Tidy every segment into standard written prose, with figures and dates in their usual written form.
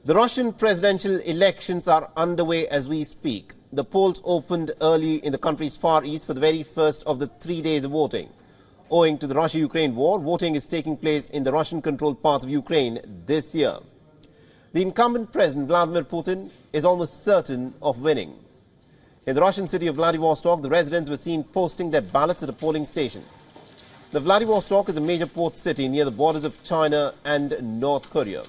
The Russian presidential elections are underway as we speak. The polls opened early in the country's far east for the very first of the 3 days of voting. Owing to the Russia-Ukraine war, voting is taking place in the Russian-controlled parts of Ukraine this year. The incumbent President Vladimir Putin is almost certain of winning. In the Russian city of Vladivostok, the residents were seen posting their ballots at a polling station. The Vladivostok is a major port city near the borders of China and North Korea.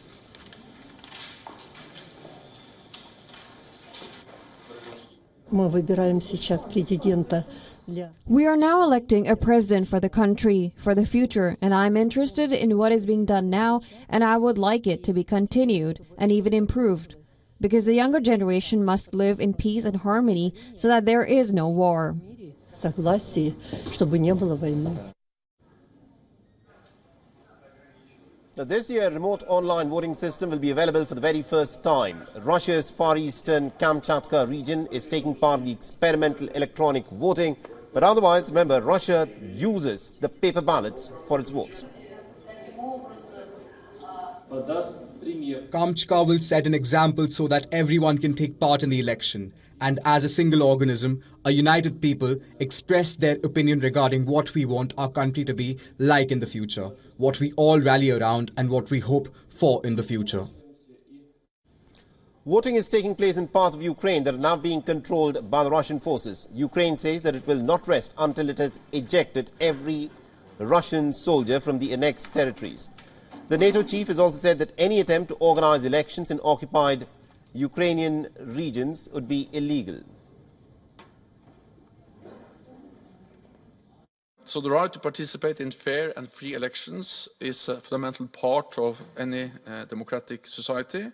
We are now electing a president for the country, for the future, and I'm interested in what is being done now, and I would like it to be continued and even improved. Because the younger generation must live in peace and harmony so that there is no war. Now, this year, a remote online voting system will be available for the very first time. Russia's far eastern Kamchatka region is taking part in the experimental electronic voting. But otherwise, remember, Russia uses the paper ballots for its votes. Kamchatka will set an example so that everyone can take part in the election. And as a single organism, a united people express their opinion regarding what we want our country to be like in the future, what we all rally around and what we hope for in the future. Voting is taking place in parts of Ukraine that are now being controlled by the Russian forces. Ukraine says that it will not rest until it has ejected every Russian soldier from the annexed territories. The NATO chief has also said that any attempt to organize elections in occupied Ukrainian regions would be illegal. So the right to participate in fair and free elections is a fundamental part of any democratic society.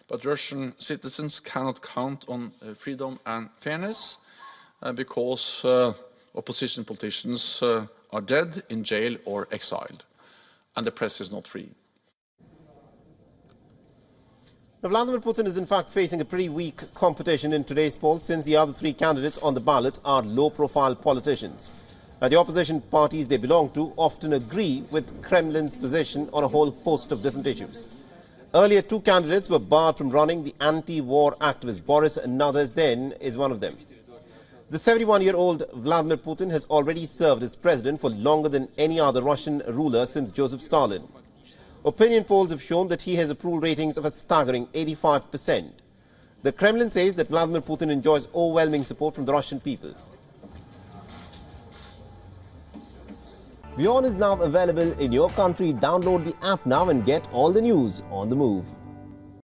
But Russian citizens cannot count on freedom and fairness because opposition politicians are dead, in jail or exiled, and the press is not free. Now, Vladimir Putin is in fact facing a pretty weak competition in today's poll, since the other three candidates on the ballot are low-profile politicians. The opposition parties they belong to often agree with Kremlin's position on a whole host of different issues. Earlier, two candidates were barred from running. The anti-war activist Boris Nadezhdin is one of them. The 71-year-old Vladimir Putin has already served as president for longer than any other Russian ruler since Joseph Stalin. Opinion polls have shown that he has approval ratings of a staggering 85%. The Kremlin says that Vladimir Putin enjoys overwhelming support from the Russian people. WION is now available in your country. Download the app now and get all the news on the move.